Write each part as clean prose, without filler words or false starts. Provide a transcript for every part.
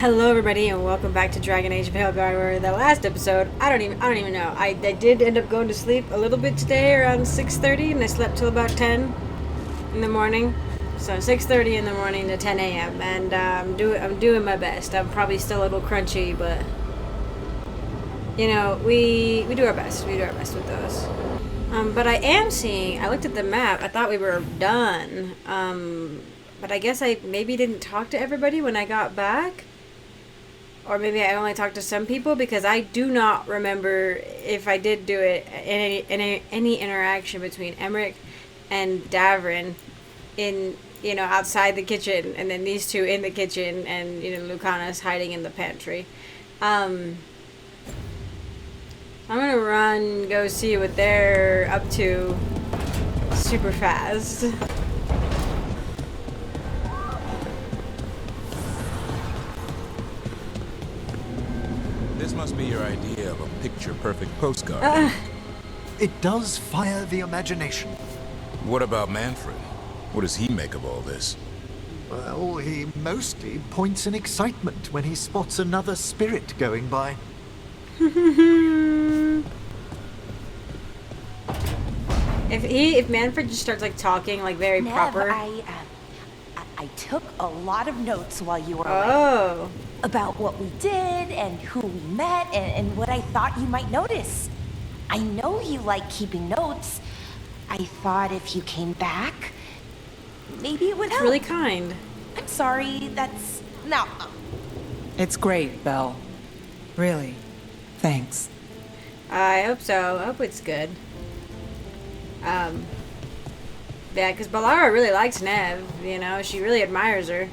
Hello everybody and welcome back to Dragon Age Veilguard, where the last episode, I don't even know. I did end up going to sleep a little bit today around 6:30 and I slept till about 10 in the morning. So 6:30 in the morning to 10 a.m. and I'm doing my best. I'm probably still a little crunchy, but you know, we do our best. We do our best with those. But I am seeing, I looked at the map, I thought we were done. But I guess I maybe didn't talk to everybody when I got back. Or maybe I only talked to some people, because I do not remember if I did do it in any interaction between Emmerich and Davrin in, you know, outside the kitchen, and then these two in the kitchen, and, you know, Lucana's hiding in the pantry. I'm gonna run, go see what they're up to super fast. This must be your idea of a picture-perfect postcard. It does fire the imagination. What about Manfred? What does he make of all this? Well, he mostly points in excitement when he spots another spirit going by. If Manfred just starts like talking like very Nev, proper. I took a lot of notes while you were Oh. away. About what we did and who we met and what I thought you might notice. I know you like keeping notes. I thought if you came back, maybe it would help. Really kind. I'm sorry, that's... No. It's great, Belle. Really. Thanks. I hope so. I hope it's good. Yeah, because Balara really likes Nev, you know, she really admires her.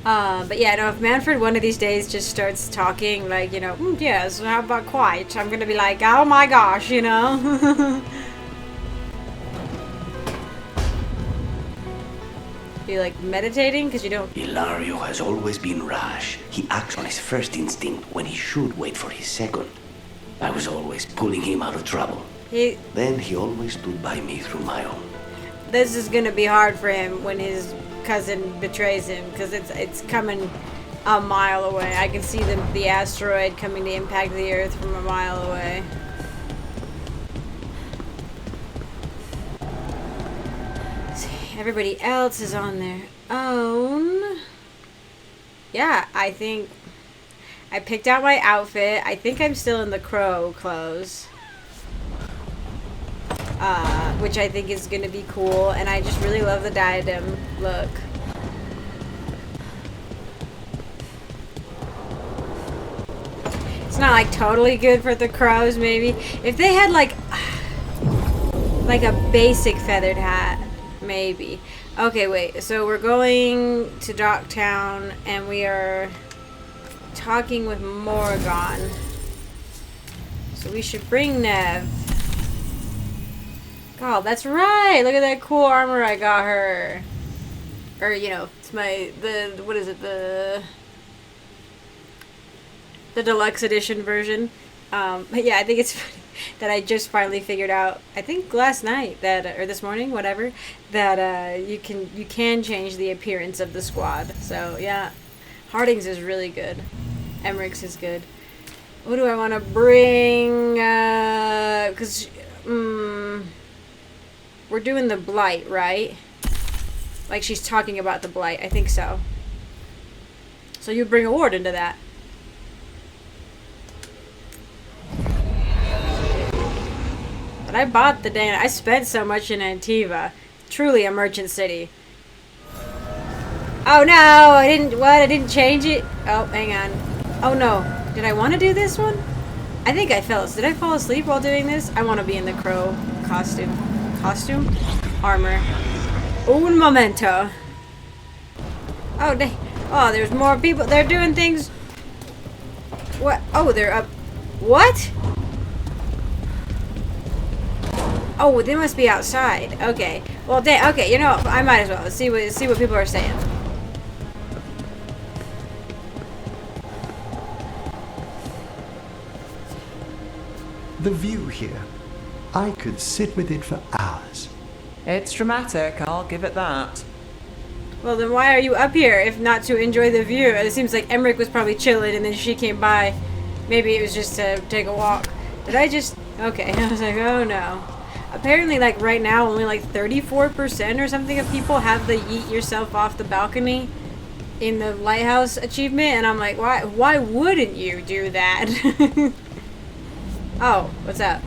But yeah, no, if Manfred one of these days just starts talking like, you know, yes, how about quite, I'm gonna be like, oh my gosh, you know? Be like meditating, because you don't... Ilario has always been rash. He acts on his first instinct when he should wait for his second. I was always pulling him out of trouble. Then he always stood by me through my own. This is gonna be hard for him when his cousin betrays him, because it's coming a mile away. I can see the asteroid coming to impact the Earth from a mile away. Everybody else is on their own. Yeah, I think I picked out my outfit. I think I'm still in the crow clothes. Which I think is gonna be cool, and I just really love the diadem look. It's not like totally good for the crows, maybe. If they had like a basic feathered hat, maybe. Okay, wait, so we're going to Docktown, and we are talking with Morrigan. So we should bring Nev. Oh, that's right! Look at that cool armor I got her. Or, you know, it's what is it, the deluxe edition version. But yeah, I think it's funny that I just finally figured out, I think last night, that, or this morning, whatever, that you can change the appearance of the squad. So, yeah, Harding's is really good. Emmerich's is good. What do I want to bring? Because, we're doing the blight, right? Like she's talking about the blight. I think so. So you bring a ward into that. But I bought the dang... I spent so much in Antiva. Truly a merchant city. Oh no! I didn't... What? I didn't change it? Oh, hang on. Oh no. Did I want to do this one? I think I fell... Did I fall asleep while doing this? I want to be in the crow costume. Armor. Un momento. Oh, there's more people. They're doing things. What? Oh, they're up. What? Oh, they must be outside. Okay. Well, okay. You know, I might as well see what people are saying. The view here. I could sit with it for hours. It's dramatic, I'll give it that. Well, then why are you up here if not to enjoy the view? It seems like Emmerich was probably chilling and then she came by. Maybe it was just to take a walk. Did I just... Okay, I was like, oh no. Apparently, like, right now, only like 34% or something of people have the yeet yourself off the balcony in the lighthouse achievement. And I'm like, why wouldn't you do that? Oh, what's up?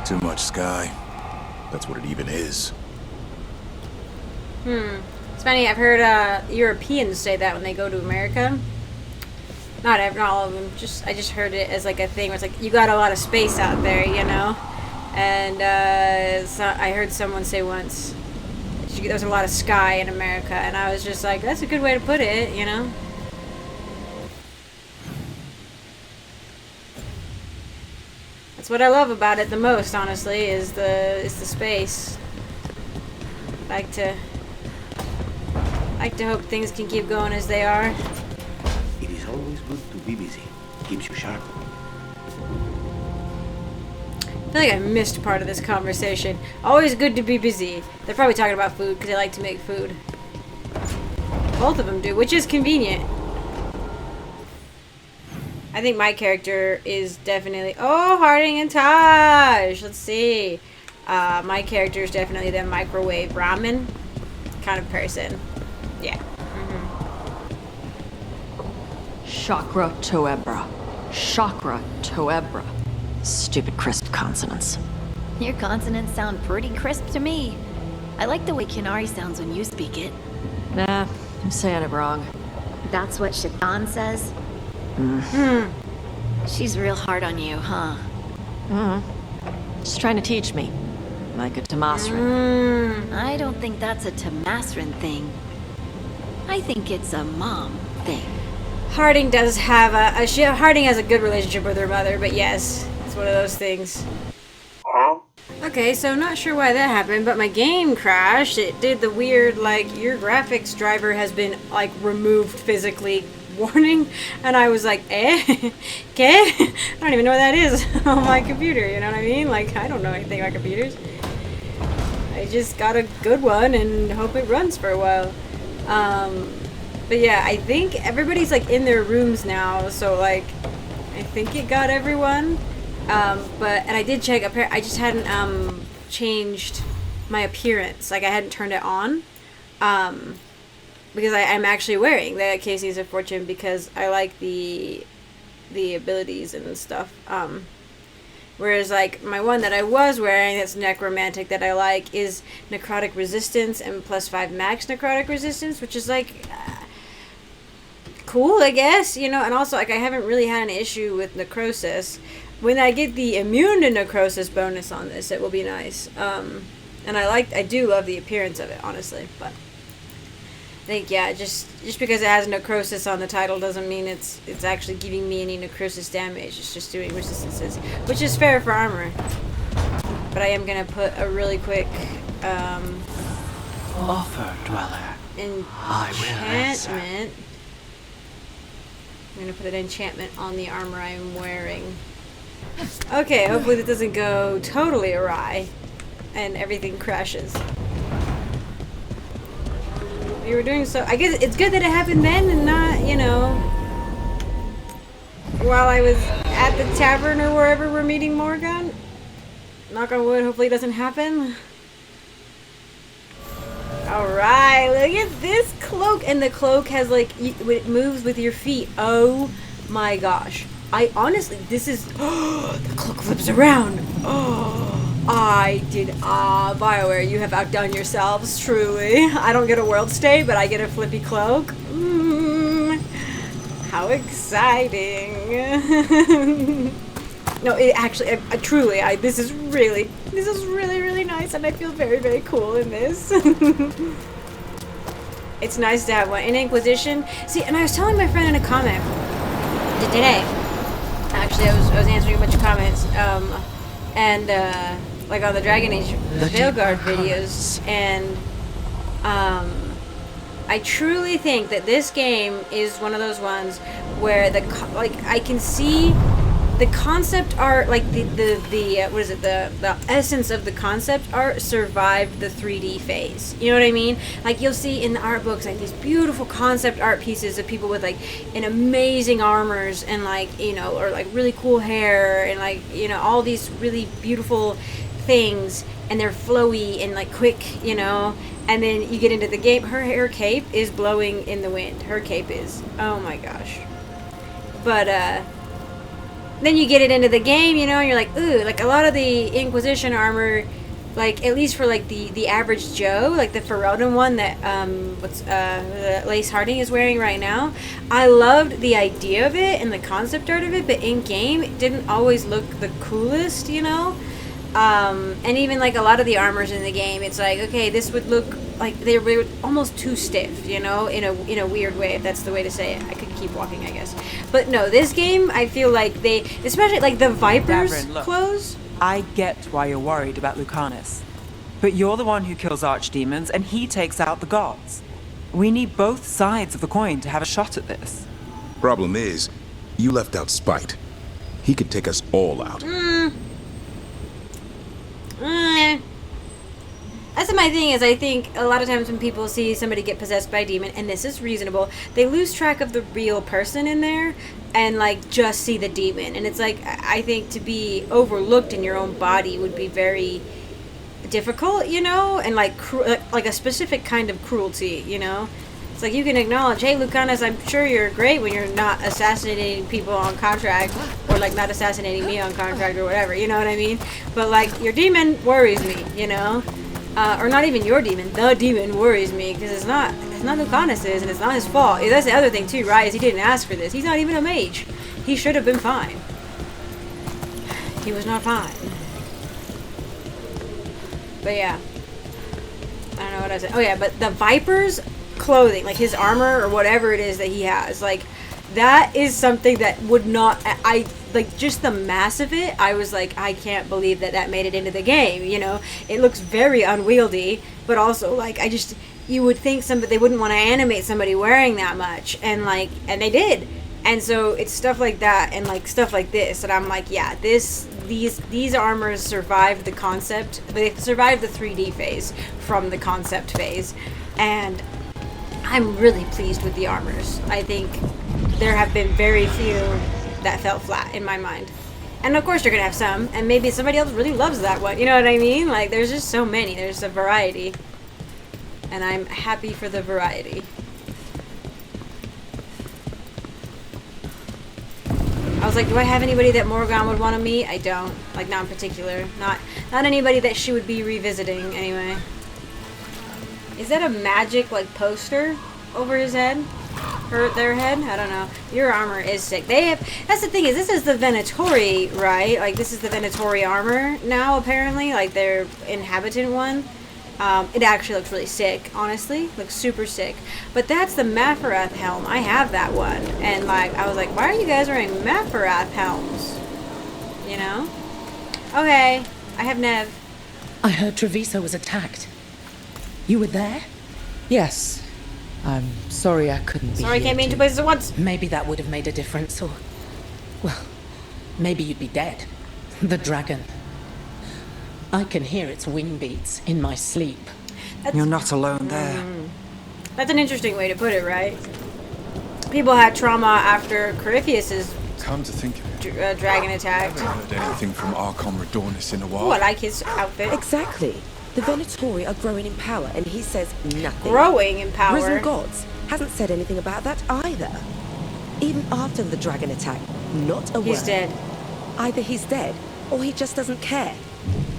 Too much sky. That's what it even is. It's funny, I've heard Europeans say that when they go to America. Not all of them. I just heard it as like a thing where it's like, you got a lot of space out there, you know? And so I heard someone say once, there's a lot of sky in America. And I was just like, that's a good way to put it, you know? That's what I love about it the most, honestly, is the space. I like to hope things can keep going as they are. It is always good to be busy. Keeps you sharp. I feel like I missed part of this conversation. Always good to be busy. They're probably talking about food because they like to make food. Both of them do, which is convenient. I think my character is definitely... Oh, Harding and Taj! Let's see. My character is definitely the microwave ramen kind of person. Yeah. Chakra toebra. Chakra toebra. Stupid crisp consonants. Your consonants sound pretty crisp to me. I like the way Kinari sounds when you speak it. Nah, I'm saying it wrong. That's what Shaitan says? She's real hard on you, huh? She's trying to teach me. Like a Tamasrin. I don't think that's a Tamasrin thing. I think it's a mom thing. Harding does have Harding has a good relationship with her mother, but yes, it's one of those things. Okay, so not sure why that happened, but my game crashed. It did the weird, like, your graphics driver has been, like, removed physically warning, and I was like, okay? I don't even know what that is on my computer, you know what I mean? Like, I don't know anything about computers. I just got a good one and hope it runs for a while. But yeah, I think everybody's like in their rooms now, so like, I think it got everyone. And I did check, I just hadn't changed my appearance, like I hadn't turned it on. Because I'm actually wearing the Casey's of Fortune because I like the abilities and stuff. Whereas like my one that I was wearing that's necromantic that I like is necrotic resistance and +5 max necrotic resistance, which is like cool, I guess, you know. And also like I haven't really had an issue with necrosis. When I get the immune to necrosis bonus on this, it will be nice. And I do love the appearance of it, honestly, but I think, yeah, just because it has necrosis on the title doesn't mean it's actually giving me any necrosis damage. It's just doing resistances, which is fair for armor. But I am gonna put a really quick Offer, dweller. enchantment. I'm gonna put an enchantment on the armor I am wearing. Okay, hopefully that doesn't go totally awry and everything crashes. You were doing so. I guess it's good that it happened then and not, you know, while I was at the tavern or wherever we're meeting Morgan. Knock on wood, hopefully it doesn't happen. Alright, look at this cloak. And the cloak has like, it moves with your feet. Oh my gosh. I honestly, this is, the cloak flips around. BioWare, you have outdone yourselves, truly. I don't get a world state, but I get a flippy cloak. How exciting. No, it actually, truly, this is really, really nice, and I feel very, very cool in this. It's nice to have one. In Inquisition, see, and I was telling my friend in a comment today, actually, I was answering a bunch of comments, like on the Dragon Age Veilguard videos, and I truly think that this game is one of those ones where I can see the concept art, like the what is it, the essence of the concept art survived the 3D phase. You know what I mean? Like you'll see in the art books like these beautiful concept art pieces of people with like in amazing armors and like, you know, or like really cool hair and like, you know, all these really beautiful things, and they're flowy and like quick, you know. And then you get into the game, her cape is blowing in the wind. Her cape is, oh my gosh. But then you get it into the game, you know, and you're like, ooh, like a lot of the Inquisition armor, like at least for like the average Joe, like the Ferelden one that Lace Harding is wearing right now. I loved the idea of it and the concept art of it, but in game it didn't always look the coolest, you know. And even like a lot of the armors in the game, it's like, okay, this would look like they were almost too stiff, you know, in a weird way, if that's the way to say it. I could keep walking, I guess. But no, this game, I feel like they, especially like the Viper's Davrin, look. clothes. I get why you're worried about Lucanus. But you're the one who kills archdemons, and he takes out the gods. We need both sides of the coin to have a shot at this. Problem is, you left out Spite. He could take us all out. That's my thing is I think a lot of times when people see somebody get possessed by a demon, and this is reasonable, they lose track of the real person in there and like just see the demon. And it's like, I think to be overlooked in your own body would be very difficult, you know, and like like a specific kind of cruelty, you know. It's like you can acknowledge, hey, Lucanus, I'm sure you're great when you're not assassinating people on contract, or like not assassinating me on contract or whatever, you know what I mean? But like your demon worries me, you know, or not even your demon, the demon worries me because it's not Lucanus's and it's not his fault. That's the other thing too, right? Is he didn't ask for this. He's not even a mage. He should have been fine. He was not fine. But yeah, I don't know what I said. Oh yeah, but the Viper's clothing, like his armor or whatever it is that he has, like that is something that would not, I like just the mass of it. I was like, I can't believe that made it into the game, you know. It looks very unwieldy, but also like you would think they wouldn't want to animate somebody wearing that much, and like, and they did. And so it's stuff like that and like stuff like this that I'm like, yeah, these armors survived the concept, but they survived the 3D phase from the concept phase. And I'm really pleased with the armors. I think there have been very few that felt flat in my mind. And of course you're gonna have some, and maybe somebody else really loves that one, you know what I mean? Like there's just so many, there's a variety. And I'm happy for the variety. I was like, do I have anybody that Morgan would want to meet? I don't. Like, not in particular. Not anybody that she would be revisiting, anyway. Is that a magic, like, poster over his head? Or their head? I don't know. Your armor is sick. That's the thing is, this is the Venatori, right? Like, this is the Venatori armor now, apparently. Like, their inhabitant one. It actually looks really sick, honestly. Looks super sick. But that's the Mafarath helm. I have that one. And, like, I was like, why are you guys wearing Mafarath helms? You know? Okay. I have Nev. I heard Treviso was attacked. You were there? Yes. I'm sorry I couldn't be Sorry I here can't be in to- two places at once. Maybe that would have made a difference, or... Well, maybe you'd be dead. The dragon. I can hear its wing beats in my sleep. You're not alone there. That's an interesting way to put it, right? People had trauma after Corypheus's Come to think of it, dragon I attacked. haven't heard anything from Archon Redornis in a while. Oh, I like his outfit. Exactly. The Venatori are growing in power, and he says nothing. Growing in power. Risen Gods hasn't said anything about that either. Even after the dragon attack, not a word. He's dead. Either he's dead, or he just doesn't care.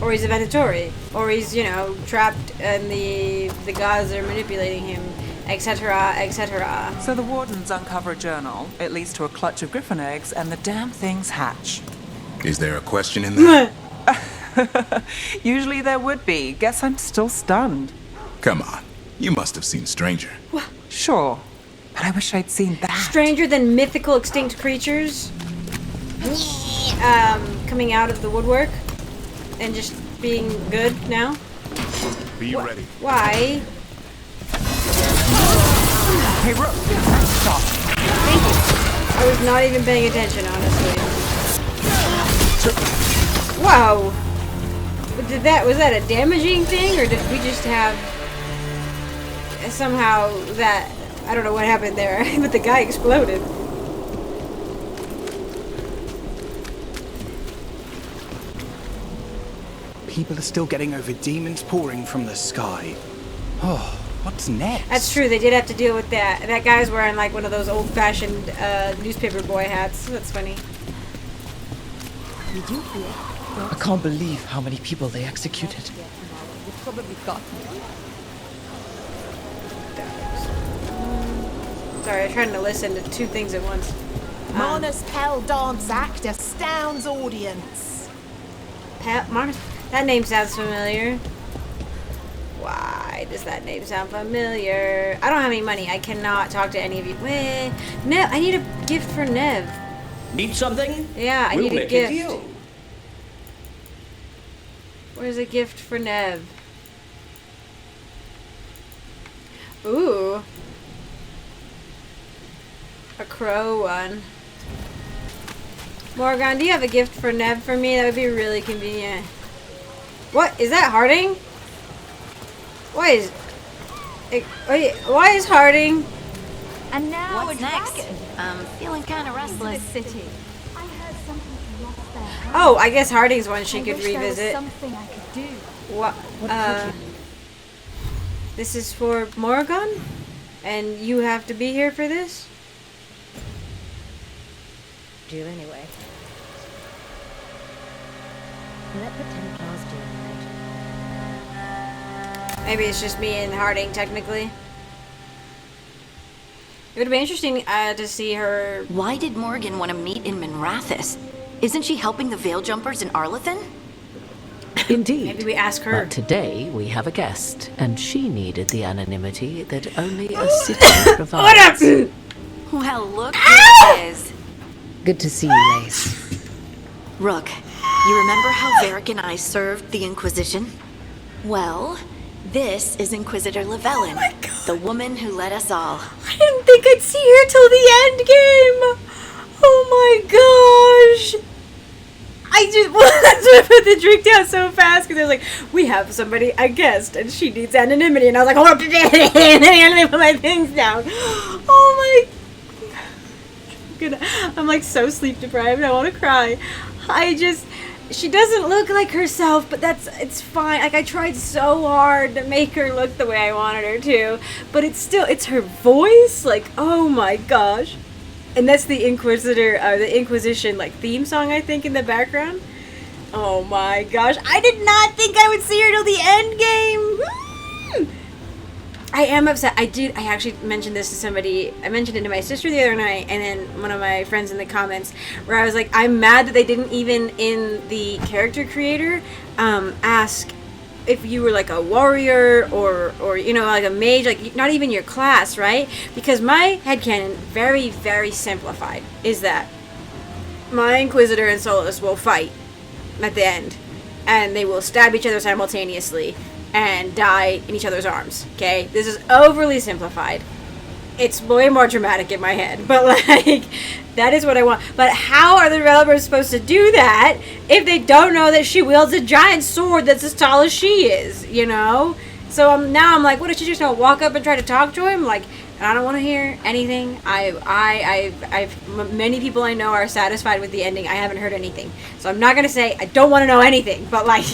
Or he's a Venatori. Or he's, you know, trapped and the gods are manipulating him, etc., etc. So the wardens uncover a journal, it leads to a clutch of griffin eggs, and the damn things hatch. Is there a question in that? Usually there would be. Guess I'm still stunned. Come on. You must have seen Stranger. Sure, but I wish I'd seen that. Stranger than mythical extinct creatures coming out of the woodwork and just being good now. Be ready. Why? Hey, stop. Thank you. I was not even paying attention, honestly. Whoa! Was that a damaging thing, or did we just have somehow that, I don't know what happened there, but the guy exploded. People are still getting over demons pouring from the sky. Oh, what's next? That's true, they did have to deal with that. That guy's wearing like one of those old-fashioned newspaper boy hats. That's funny. I can't believe how many people they executed. Sorry, I'm trying to listen to two things at once. Marna's Pell Dance Act astounds audience. That name sounds familiar. Why does that name sound familiar? I don't have any money. I cannot talk to any of you. Wait, Nev, I need a gift for Nev. Need something? Yeah, I We'll need a make gift. deal. Where's a gift for Nev? Ooh. A crow one. Morgan, do you have a gift for Nev for me? That would be really convenient. What? Is that Harding? Why is Harding? And now What's next? Feeling kind of restless. City. I heard something you lost there. Oh, I guess Harding's one she I could wish there was revisit. something I could do. What? This is for Morgan? And you have to be here for this? Do anyway. Let the Templars do it. Maybe it's just me and Harding, technically. It would be interesting to see her... Why did Morgan want to meet in Minrathous? Isn't she helping the Veil Jumpers in Arlathan? Indeed. Maybe we ask her. But today we have a guest, and she needed the anonymity that only a city provides. Well, look who it is. Good to see you, Lace. Rook, you remember how Varric and I served the Inquisition? Well, this is Inquisitor Llewellyn, the woman who led us all. I didn't think I'd see her till the end game! Oh my gosh! That's why I put the drink down so fast, because I was like, we have somebody, a guest, and she needs anonymity, and I was like, hold up, and then I put my things down. Oh my... I'm like so sleep deprived, I want to cry. She doesn't look like herself, but it's fine. Like, I tried so hard to make her look the way I wanted her to, but it's her voice, like, oh my gosh. And that's the the Inquisition, like, theme song, I think, in the background. Oh my gosh, I did not think I would see her till the end game. I am upset. I actually mentioned this to somebody. I mentioned it to my sister the other night, and then one of my friends in the comments, where I was like, I'm mad that they didn't even, in the character creator, ask if you were like a warrior or you know, like a mage, like not even your class, right? Because my headcanon, very, very simplified, is that my Inquisitor and Solus will fight at the end, and they will stab each other simultaneously and die in each other's arms, okay? This is overly simplified. It's way more dramatic in my head, but like, that is what I want. But how are the developers supposed to do that if they don't know that she wields a giant sword that's as tall as she is, you know? So now I'm like, what if she just don't walk up and try to talk to him? Like, I don't want to hear anything. Many people I know are satisfied with the ending. I haven't heard anything. So I'm not going to say I don't want to know anything, but like,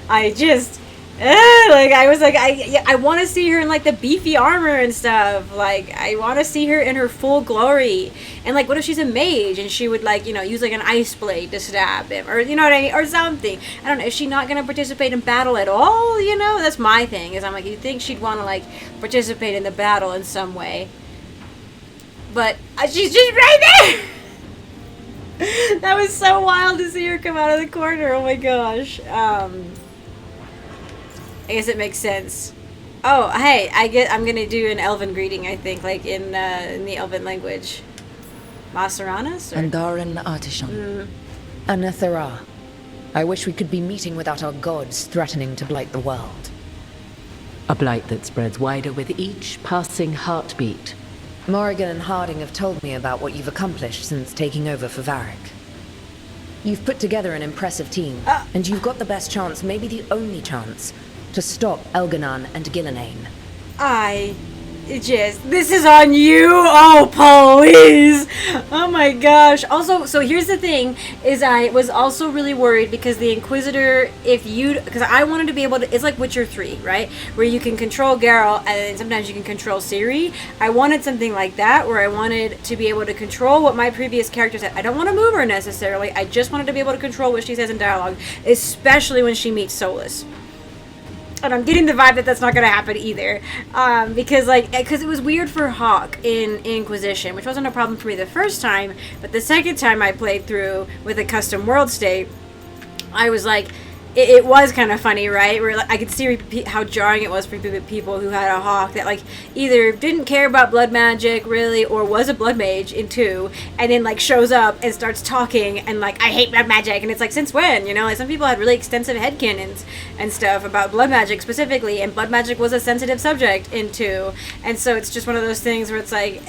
I want to see her in like the beefy armor and stuff. Like, I want to see her in her full glory. And like, what if she's a mage and she would, like, you know, use like an ice blade to stab him, or you know what I mean, or something. I don't know. Is she not going to participate in battle at all? You know, that's my thing. Is I'm like, you think she'd want to like participate in the battle in some way? But she's just right there. That was so wild to see her come out of the corner. Oh my gosh. I guess it makes sense. Oh, hey, I'm gonna do an Elven greeting, I think, like in the Elven language. Maseranas? Andaran Artishan. Anathara. I wish we could be meeting without our gods threatening to blight the world. A blight that spreads wider with each passing heartbeat. Morrigan and Harding have told me about what you've accomplished since taking over for Varric. You've put together an impressive team, and you've got the best chance, maybe the only chance, to stop Elganan and Gillenane. This is on you. Oh, please. Oh my gosh. Also, so here's the thing, is I was also really worried because the Inquisitor, because I wanted to be able to, it's like Witcher 3, right? Where you can control Geralt and then sometimes you can control Ciri. I wanted something like that where I wanted to be able to control what my previous character said. I don't want to move her necessarily. I just wanted to be able to control what she says in dialogue, especially when she meets Solus. And I'm getting the vibe that that's not going to happen either. Because it was weird for Hawke in Inquisition, which wasn't a problem for me the first time, but the second time I played through with a custom world state, I was like, it was kind of funny, right? Where I could see how jarring it was for people who had a Hawke that like either didn't care about blood magic really, or was a blood mage in 2, and then like shows up and starts talking and like, I hate blood magic, and it's like, since when? You know, like some people had really extensive headcanons and stuff about blood magic specifically, and blood magic was a sensitive subject in 2, and so it's just one of those things where it's like,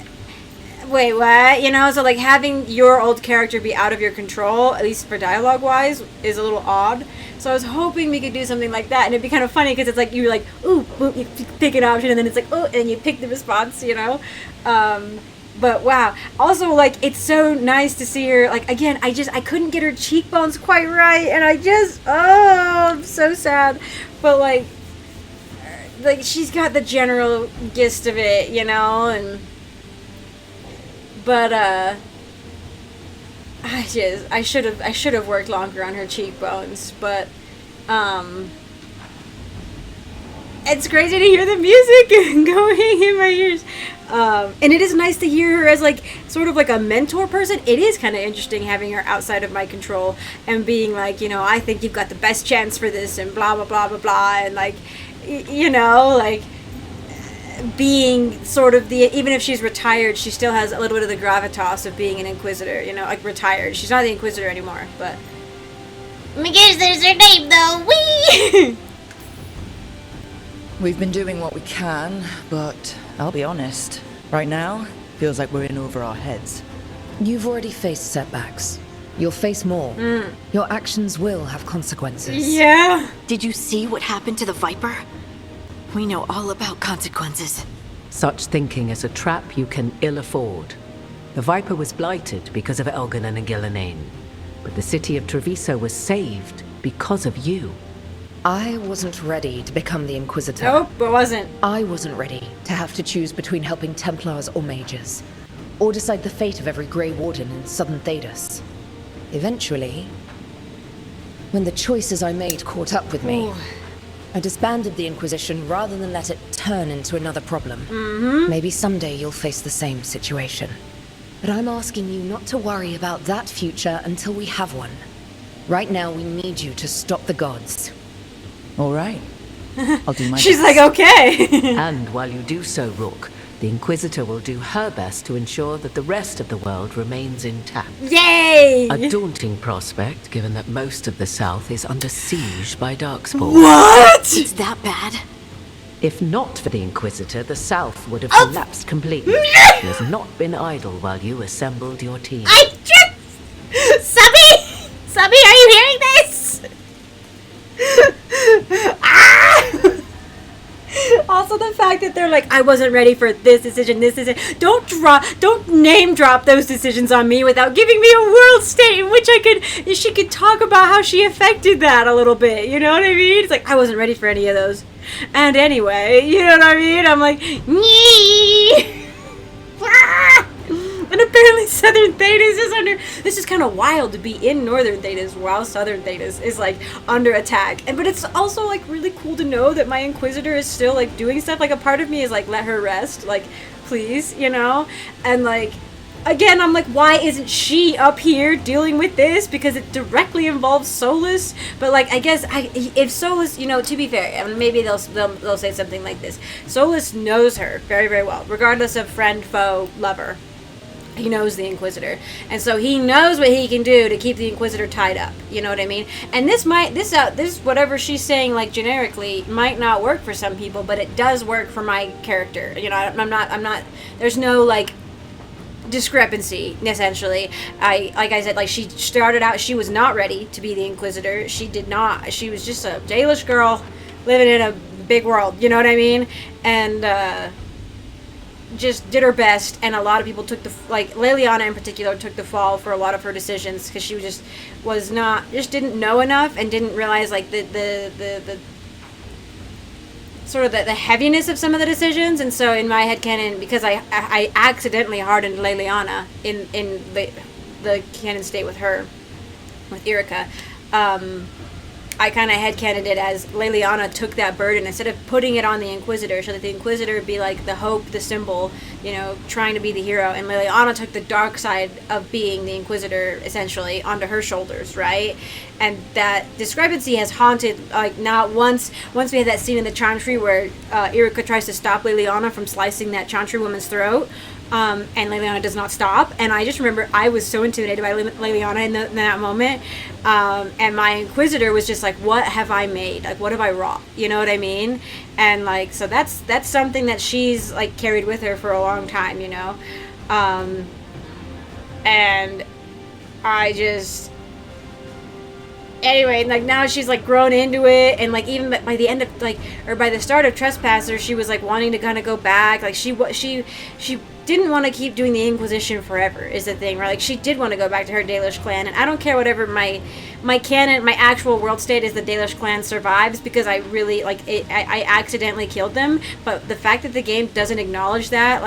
wait, what? You know, so like having your old character be out of your control, at least for dialogue wise, is a little odd. So I was hoping we could do something like that, and it'd be kind of funny because it's like you're like, ooh, boom, you pick an option, and then it's like, oh, and you pick the response, you know. But wow, also like it's so nice to see her. Like again, I couldn't get her cheekbones quite right, and I'm so sad. But like she's got the general gist of it, you know, and. But I should have worked longer on her cheekbones, but it's crazy to hear the music going in my ears. And it is nice to hear her as like sort of like a mentor person. It is kind of interesting having her outside of my control and being like, you know, I think you've got the best chance for this and blah blah blah blah blah, and like, you know, like being sort of even if she's retired, she still has a little bit of the gravitas of being an Inquisitor, you know, like retired. She's not the Inquisitor anymore, but Inquisitor's her name though. Whee! We've been doing what we can, but I'll be honest, right now, feels like we're in over our heads. You've already faced setbacks. You'll face more. Your actions will have consequences. Yeah. Did you see what happened to the Viper? We know all about consequences. Such thinking is a trap you can ill afford. The Viper was blighted because of Elganan and Gillenane, but the city of Treviso was saved because of you. I wasn't ready to become the Inquisitor. Nope, I wasn't. I wasn't ready to have to choose between helping Templars or mages, or decide the fate of every Grey Warden in southern Thedas. Eventually, when the choices I made caught up with me, I disbanded the Inquisition rather than let it turn into another problem. Maybe someday you'll face the same situation. But I'm asking you not to worry about that future until we have one. Right now, we need you to stop the gods. All right. I'll do my She's best. like, okay. And while you do so, Rook, the Inquisitor will do her best to ensure that the rest of the world remains intact. Yay! A daunting prospect, given that most of the South is under siege by Darkspawn. What? It's that bad? If not for the Inquisitor, the South would have collapsed completely. He has not been idle while you assembled your team. Subby, are you hearing this? Also the fact that they're like, I wasn't ready for this decision. Don't name drop those decisions on me without giving me a world state in which she could talk about how she affected that a little bit. You know what I mean? It's like, I wasn't ready for any of those. And anyway, you know what I mean? I'm like, nee. And apparently Southern Thedas is under... This is kind of wild to be in Northern Thedas while Southern Thedas is, like, under attack. But it's also, like, really cool to know that my Inquisitor is still, like, doing stuff. Like, a part of me is, like, let her rest. Like, please, you know? And, like, again, I'm like, why isn't she up here dealing with this? Because it directly involves Solus. But, like, I guess if Solus, you know, to be fair, and maybe they'll say something like this. Solus knows her very, very well, regardless of friend, foe, lover. He knows the Inquisitor, and so he knows what he can do to keep the Inquisitor tied up. You know what I mean? And this whatever she's saying, like generically, might not work for some people, but it does work for my character. You know, I'm not. There's no like discrepancy, essentially. Like I said, like, she started out, she was not ready to be the Inquisitor. She was just a Dalish girl living in a big world, you know what I mean? And just did her best, and a lot of people took Leliana in particular took the fall for a lot of her decisions, because she didn't know enough and didn't realize like the sort of the heaviness of some of the decisions. And so in my headcanon, because I accidentally hardened Leliana in the canon state with Erica, I kind of headcanoned it as Leliana took that burden instead of putting it on the Inquisitor, so that the Inquisitor would be like the hope, the symbol, you know, trying to be the hero, and Leliana took the dark side of being the Inquisitor essentially onto her shoulders, right? And that discrepancy has haunted, like, not once we had that scene in the Chantry where Erica tries to stop Leliana from slicing that Chantry woman's throat. And Leliana does not stop, and I just remember I was so intimidated by Leliana in that moment, and my Inquisitor was just like, what have I made? Like, what have I wrought? You know what I mean? And like, so that's something that she's like carried with her for a long time, you know? And I just... Anyway, like, now she's like grown into it, and like even by the end of by the start of Trespasser, she was like wanting to kind of go back. Like she didn't want to keep doing the Inquisition forever, is the thing, right? Like, she did want to go back to her Dalish clan, and I don't care whatever my canon, my actual world state is the Dalish clan survives, because I really, like, I accidentally killed them, but the fact that the game doesn't acknowledge that,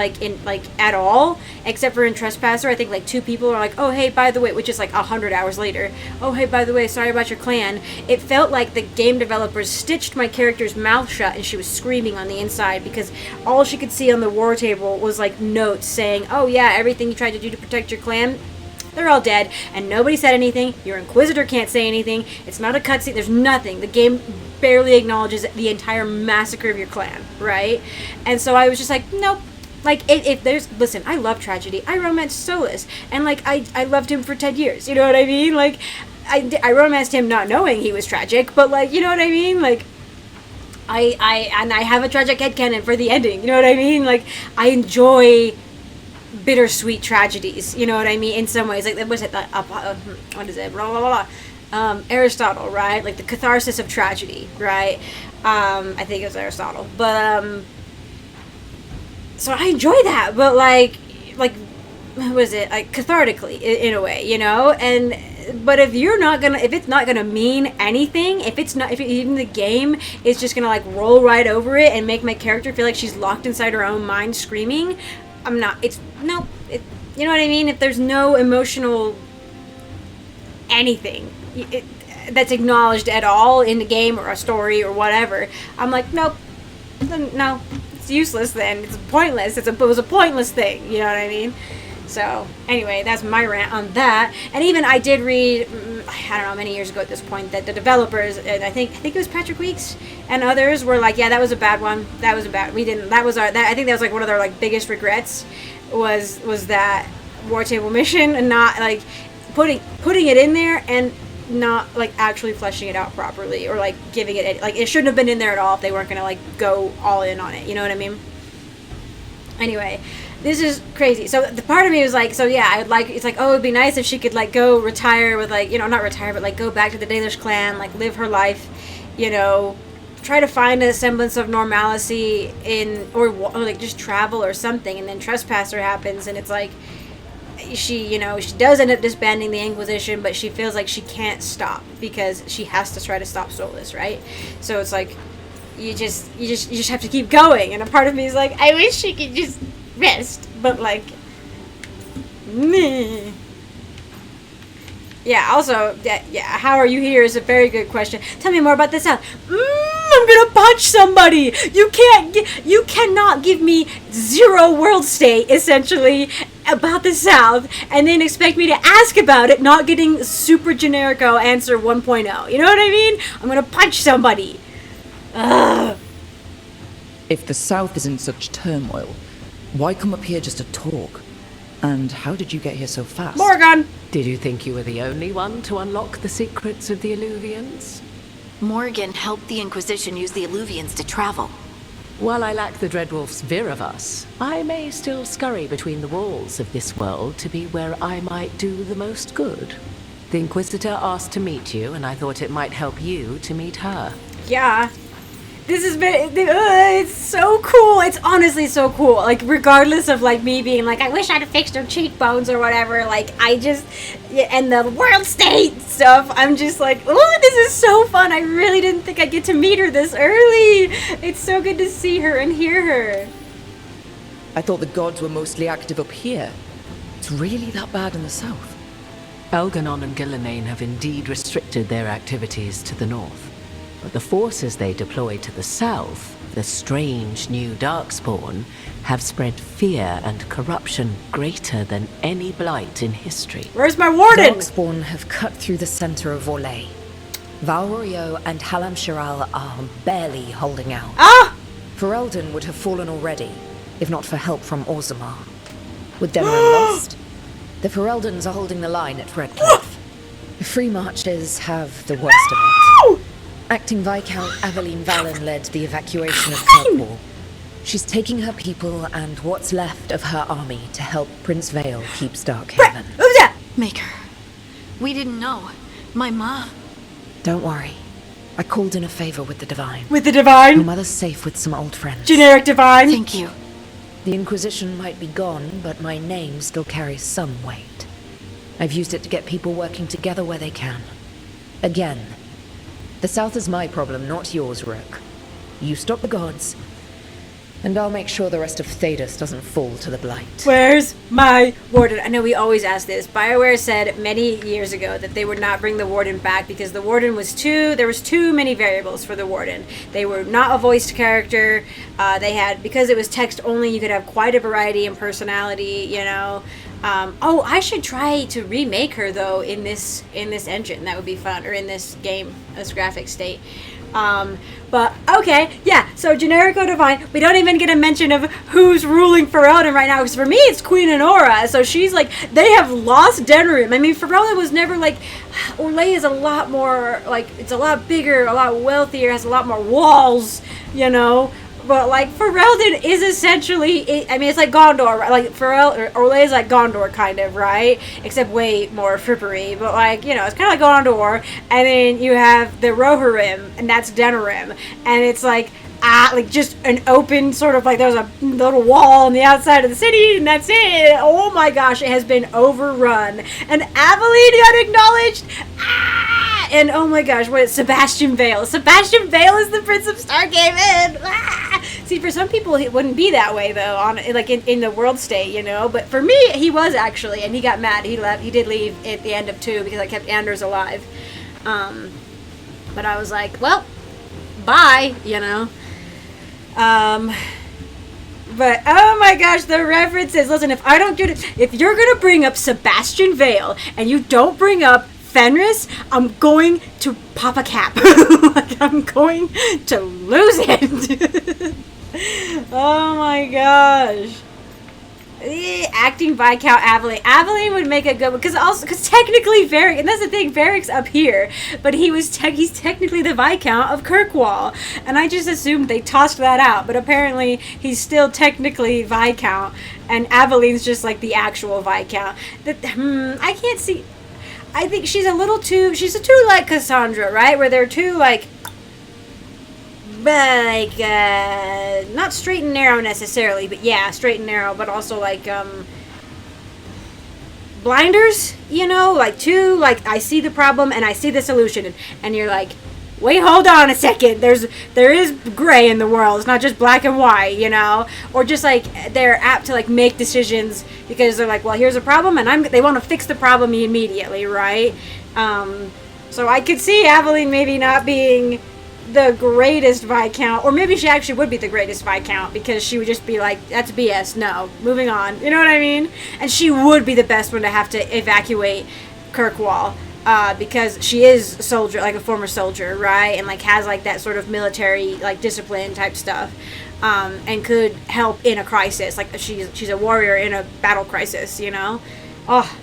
at all, except for in Trespasser, I think, like, 2 people are like, oh, hey, by the way, which is, like, 100 hours later, oh, hey, by the way, sorry about your clan. It felt like the game developers stitched my character's mouth shut, and she was screaming on the inside, because all she could see on the war table was, like, notes saying, oh yeah, everything you tried to do to protect your clan, they're all dead, and nobody said anything. Your Inquisitor can't say anything. It's not a cutscene. There's nothing. The game barely acknowledges the entire massacre of your clan, right? And so I was just like, nope. Like, if there's... Listen, I love tragedy. I romanced Solus, and, like, I loved him for 10 years. You know what I mean? Like, I romanced him not knowing he was tragic, but, like, you know what I mean? Like, I have a tragic headcanon for the ending, you know what I mean? Like, I enjoy bittersweet tragedies, you know what I mean? In some ways, like, what is it? What is it? Blah, blah, blah, blah. Aristotle, right? Like, the catharsis of tragedy, right? I think it was Aristotle. But, so I enjoy that, but, like, what was it? Like, cathartically, in a way, you know? And... But if it's not gonna mean anything, if even the game is just gonna like roll right over it and make my character feel like she's locked inside her own mind screaming, I'm not. You know what I mean? If there's no emotional anything that's acknowledged at all in the game or a story or whatever, I'm like, nope, no, it's useless. Then it's pointless. It was a pointless thing. You know what I mean? So, anyway, that's my rant on that. And even I did read, I don't know, many years ago at this point, that the developers, and I think it was Patrick Weeks and others were like, yeah, that was a bad one. That was a bad. I think that was like one of their like biggest regrets was that war table mission, and not like putting it in there and not like actually fleshing it out properly, or like giving it, like, it shouldn't have been in there at all if they weren't gonna like go all in on it. You know what I mean? Anyway. This is crazy. So the part of me was like, so yeah, I would like, it's like, oh, it'd be nice if she could like go retire with like, you know, not retire, but like go back to the Dalish clan, like live her life, you know, try to find a semblance of normalcy or like just travel or something. And then Trespasser happens, and it's like, she does end up disbanding the Inquisition, but she feels like she can't stop because she has to try to stop Solus, right? So it's like, you just have to keep going. And a part of me is like, I wish she could just rest, but like, meh. Yeah, also, yeah, how are you here is a very good question. Tell me more about the South. I'm gonna punch somebody! You cannot give me 0 world state, essentially, about the South, and then expect me to ask about it, not getting super generico answer 1.0. You know what I mean? I'm gonna punch somebody. Ugh. If the South is in such turmoil, why come up here just to talk? And how did you get here so fast? Morgan! Did you think you were the only one to unlock the secrets of the Illuvians? Morgan helped the Inquisition use the Illuvians to travel. While I lack the Dreadwolf's Viravus, I may still scurry between the walls of this world to be where I might do the most good. The Inquisitor asked to meet you, and I thought it might help you to meet her. Yeah. This has been, it's so cool. It's honestly so cool. Like, regardless of, like, me being like, I wish I'd have fixed her cheekbones or whatever. Like, I just, and the world state stuff, I'm just like, oh, this is so fun. I really didn't think I'd get to meet her this early. It's so good to see her and hear her. I thought the gods were mostly active up here. It's really that bad in the south. Elganon and Gillenane have indeed restricted their activities to the north. But the forces they deploy to the south, the strange new Darkspawn, have spread fear and corruption greater than any blight in history. Where's my warden? Darkspawn have cut through the center of Orlais. Valrorio and Halam Shiral are barely holding out. Ah! Ferelden would have fallen already, if not for help from Orzammar. With Denerim lost, the Fereldans are holding the line at Redcliffe. The Free Marches have the worst of it. Acting Viscount Aveline Valen led the evacuation of Kirkwall. She's taking her people and what's left of her army to help Prince Vale keep Starkhaven. Maker, we didn't know. My ma. Don't worry. I called in a favor with the Divine. With the Divine? Your mother's safe with some old friends. Generic Divine. Thank you. The Inquisition might be gone, but my name still carries some weight. I've used it to get people working together where they can. Again. The South is my problem, not yours, Rook. You stop the gods, and I'll make sure the rest of Thedas doesn't fall to the Blight. Where's my warden? I know we always ask this. BioWare said many years ago that they would not bring the warden back because the warden was there was too many variables for the warden. They were not a voiced character. They had, because it was text only, you could have quite a variety in personality, you know. Oh, I should try to remake her though in this engine. That would be fun, or in this game, this graphic state. But okay, yeah. So Generico Divine. We don't even get a mention of who's ruling Ferelden right now. Because for me, it's Queen Honora. So she's like, they have lost Denerim. I mean, Ferelden was never like. Orlais is a lot more like, it's a lot bigger, a lot wealthier, has a lot more walls, you know. But like Ferelden is essentially, I mean, it's like Gondor, right? Like Orlais is like Gondor, kind of, right? Except way more frippery. But like, you know, it's kind of like Gondor. And then you have the Rohirrim, and that's Denerim, and it's like just an open sort of like, there's a little wall on the outside of the city, and that's it. Oh my gosh, it has been overrun. And Aveline got acknowledged. And oh my gosh, what is Sebastian Vale? Sebastian Vale is the Prince of Starkhaven. See, for some people it wouldn't be that way though, on like in the world state, you know. But for me, he was actually, and he got mad. He left. He did leave at the end of 2 because I kept Anders alive. But I was like, well, bye, you know. But oh my gosh, the references. Listen, if I don't get it, if you're gonna bring up Sebastian Vale and you don't bring up Fenris, I'm going to pop a cap. Like, I'm going to lose it. Oh my gosh. Acting Viscount Aveline. Aveline would make a good one, because technically Varric, and that's the thing, Varric's up here, but he's technically the Viscount of Kirkwall, and I just assumed they tossed that out, but apparently he's still technically Viscount, and Aveline's just like the actual Viscount. I can't see. I think she's a too like Cassandra, right? Where they're too like not straight and narrow necessarily, but yeah, straight and narrow, but also like blinders, you know, like too like, I see the problem and I see the solution, and you're like, wait, hold on a second, there is gray in the world, it's not just black and white, you know. Or just like they're apt to like make decisions because they're like, well, here's a problem, and they want to fix the problem immediately, right? So I could see Aveline maybe not being the greatest Viscount, or maybe she actually would be the greatest Viscount, because she would just be like, that's BS, no, moving on, you know what I mean? And she would be the best one to have to evacuate Kirkwall, because she is a soldier, like a former soldier, right? And like has like that sort of military like discipline type stuff, and could help in a crisis, like she's a warrior in a battle crisis, you know? Oh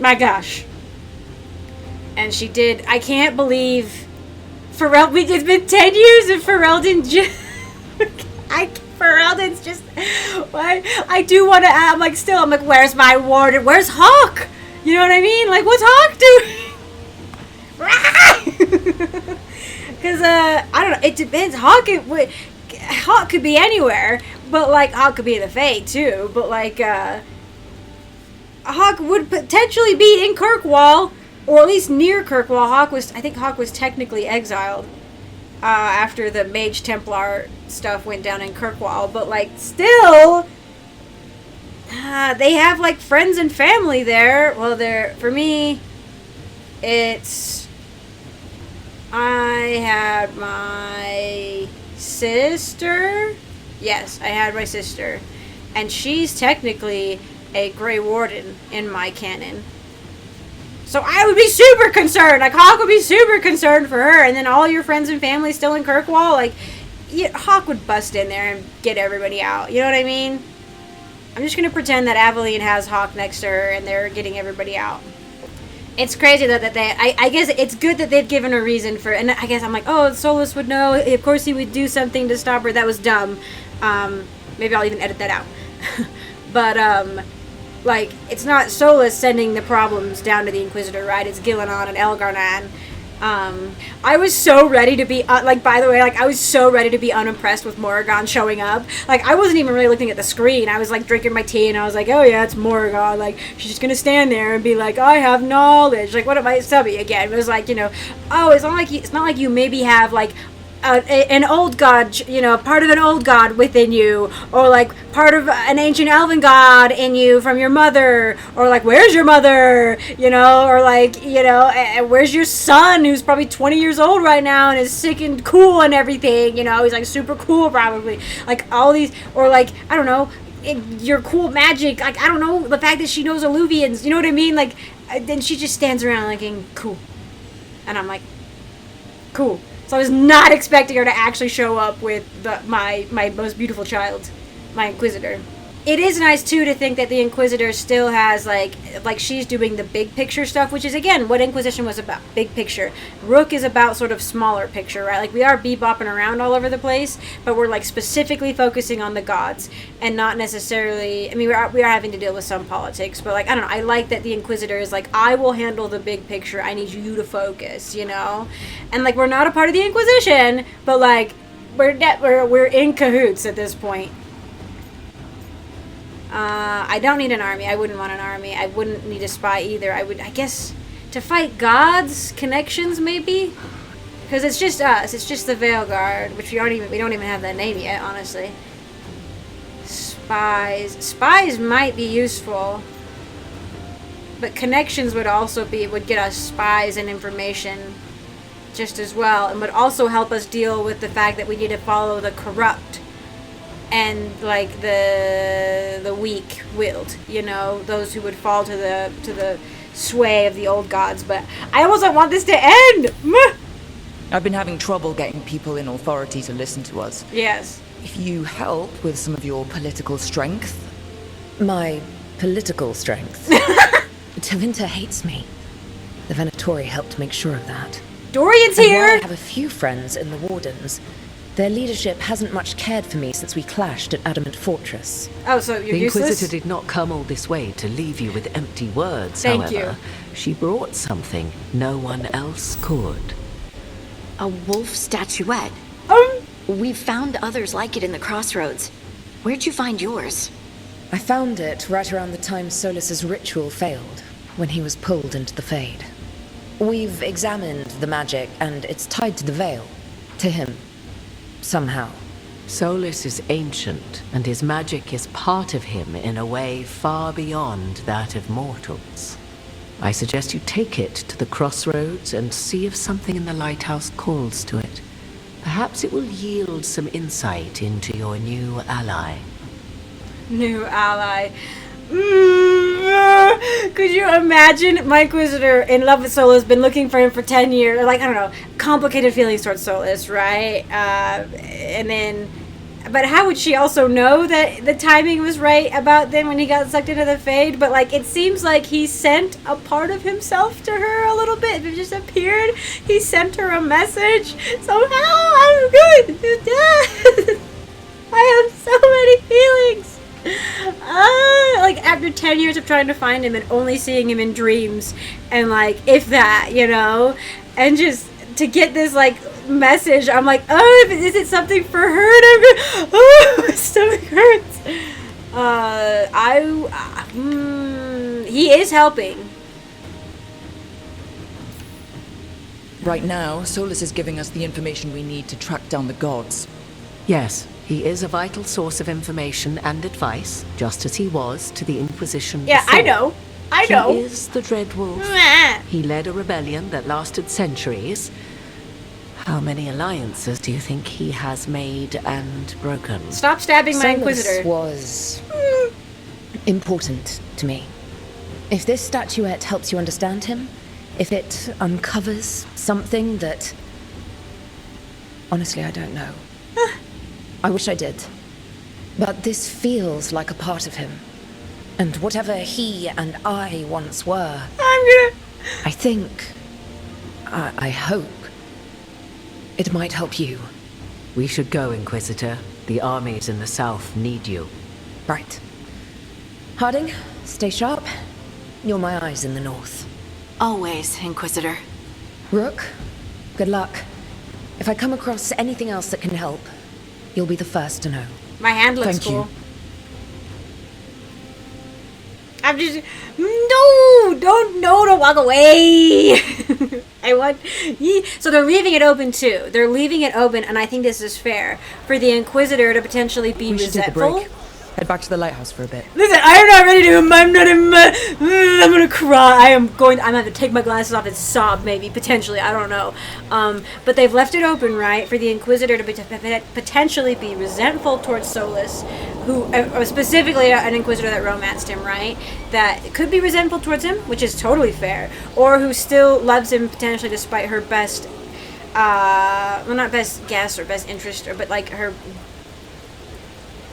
my gosh. And she did, I can't believe it's been 10 years of Ferelden For real, it's just, I do want to, I'm like, where's my warden? Where's Hawk? You know what I mean? Like, what's Hawk doing? Because, I don't know, it depends. Hawk could be anywhere, but, like, Hawk could be in the Fae, too, but, like, Hawk would potentially be in Kirkwall, or at least near Kirkwall. I think Hawk was technically exiled. After the Mage Templar stuff went down in Kirkwall, but like still, they have like friends and family there. Well, for me, it's I had my sister. Yes, I had my sister, and she's technically a Grey Warden in my canon. So I would be super concerned. Like, Hawk would be super concerned for her. And then all your friends and family still in Kirkwall. Like, Hawk would bust in there and get everybody out. You know what I mean? I'm just going to pretend that Aveline has Hawk next to her and they're getting everybody out. It's crazy that they... I guess it's good that they've given a reason for... And I guess I'm like, oh, Solus would know. Of course he would do something to stop her. That was dumb. Maybe I'll even edit that out. But, like, it's not Solus sending the problems down to the Inquisitor, right? It's Gillenon and Elgar'nan. I was so ready to be, by the way, I was so ready to be unimpressed with Morrigan showing up. Like, I wasn't even really looking at the screen. I was, like, drinking my tea, and I was like, oh, yeah, it's Morrigan. Like, she's just gonna stand there and be like, I have knowledge. Like, what am I, Subby again? It was like, you know, oh, it's not like you maybe have, like, an old god, you know, part of an old god within you, or like part of an ancient elven god in you from your mother, or like where's your mother, you know, or like, you know, where's your son who's probably 20 years old right now and is sick and cool and everything, you know, he's like super cool probably, like all these, or like, I don't know, your cool magic, like I don't know, the fact that she knows Alluvians, you know what I mean, like then she just stands around looking cool, and I'm like, cool. So I was not expecting her to actually show up with my most beautiful child, my Inquisitor. It is nice, too, to think that the Inquisitor still has, like she's doing the big picture stuff, which is, again, what Inquisition was about, big picture. Rook is about sort of smaller picture, right? Like, we are bebopping around all over the place, but we're, like, specifically focusing on the gods, and not necessarily, I mean, we are having to deal with some politics, but, like, I don't know, I like that the Inquisitor is like, I will handle the big picture, I need you to focus, you know? And, like, we're not a part of the Inquisition, but, like, we're in cahoots at this point. I don't need an army. I wouldn't want an army. I wouldn't need a spy either. I guess, to fight gods, connections maybe? Because it's just us. It's just the Veilguard, which we don't even have that name yet, honestly. Spies might be useful. But connections would get us spies and information just as well, and would also help us deal with the fact that we need to follow the corrupt and like the weak-willed, you know, those who would fall to the sway of the old gods. But I almost don't want this to end. I've been having trouble getting people in authority to listen to us. Yes. If you help with some of your political strength. My political strength? Tevinter hates me. The Venatori helped make sure of that. Dorian's here! I have a few friends in the Wardens. Their leadership hasn't much cared for me since we clashed at Adamant Fortress. Oh, so you're the useless? Inquisitor did not come all this way to leave you with empty words, Thank however. you. She brought something no one else could. A wolf statuette? We've found others like it in the crossroads. Where'd you find yours? I found it right around the time Solus's ritual failed, when he was pulled into the Fade. We've examined the magic, and it's tied to the veil. To him. Somehow. Solus is ancient, and his magic is part of him in a way far beyond that of mortals. I suggest you take it to the crossroads and see if something in the lighthouse calls to it. Perhaps it will yield some insight into your new ally. New ally. Could you imagine my Inquisitor in love with Solus, been looking for him for 10 years, or like, I don't know, complicated feelings towards Solus, right? And then, but how would she also know that the timing was right about then when he got sucked into the Fade? But like, it seems like he sent a part of himself to her a little bit. It just appeared. He sent her a message. Somehow, I'm good. I have so many feelings. Like after 10 years of trying to find him and only seeing him in dreams, and like if that, you know, and just to get this like message, I'm like, oh, is it something for her? And I'm gonna, oh, my stomach hurts. He is helping. Right now, Solus is giving us the information we need to track down the gods. Yes, he is a vital source of information and advice, just as he was to the Inquisition Yeah, before. I know. I know. He is the Dread Wolf. He led a rebellion that lasted centuries. How many alliances do you think he has made and broken? Stop stabbing my Solus Inquisitor. Was important to me. If this statuette helps you understand him, if it uncovers something that... Honestly, I don't know. I wish I did. But this feels like a part of him. And whatever he and I once were... I think... I hope... it might help you. We should go, Inquisitor. The armies in the south need you. Right. Harding, stay sharp. You're my eyes in the north. Always, Inquisitor. Rook, good luck. If I come across anything else that can help, you'll be the first to know. My hand looks Thank cool. you. I'm just don't walk away. I want. So they're leaving it open too. They're leaving it open, and I think this is fair for the Inquisitor to potentially be We should take a resentful. break. Head back to the lighthouse for a bit. Listen, I'm not ready to. I'm not in my. I'm gonna cry. I'm gonna have to take my glasses off and sob, maybe potentially. I don't know. But they've left it open, right, for the Inquisitor to potentially be resentful towards Solus, who specifically an Inquisitor that romanced him, right? That could be resentful towards him, which is totally fair, or who still loves him potentially despite her best, well, not best guess or best interest, but like her.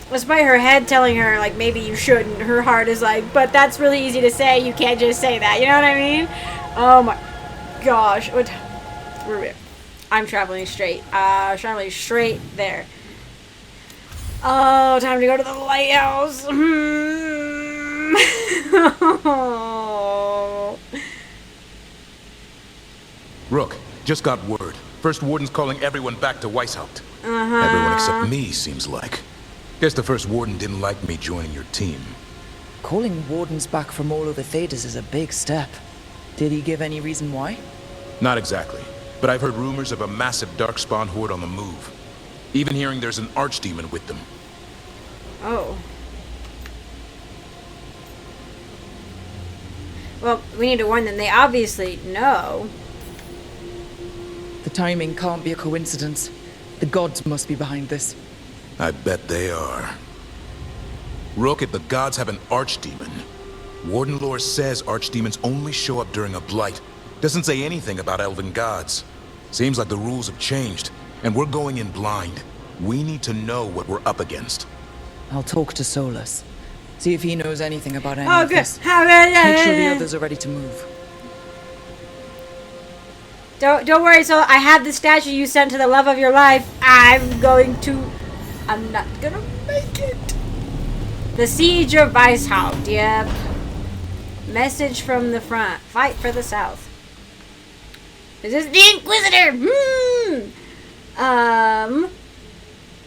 Despite her head telling her, like, maybe you shouldn't, her heart is like, but that's really easy to say, you can't just say that, you know what I mean? Oh my gosh. I'm traveling straight. Traveling straight there. Oh, time to go to the lighthouse. Rook, just got word. First Warden's calling everyone back to Weishaupt. Everyone except me, seems like. Guess the First Warden didn't like me joining your team. Calling wardens back from all other theaters is a big step. Did he give any reason why? Not exactly, but I've heard rumors of a massive Darkspawn horde on the move. Even hearing there's an archdemon with them. Oh. Well, we need to warn them. They obviously know. The timing can't be a coincidence. The gods must be behind this. I bet they are. Rook, if the gods have an archdemon, Warden lore says archdemons only show up during a blight. Doesn't say anything about elven gods. Seems like the rules have changed, and we're going in blind. We need to know what we're up against. I'll talk to Solus. See if he knows anything about any Oh, of good. this. Make sure the others are ready to move. Don't worry, so I have the statue you sent to the love of your life. I'm not gonna make it. The Siege of Weishaupt, yep. Message from the front. Fight for the south. Is this the Inquisitor?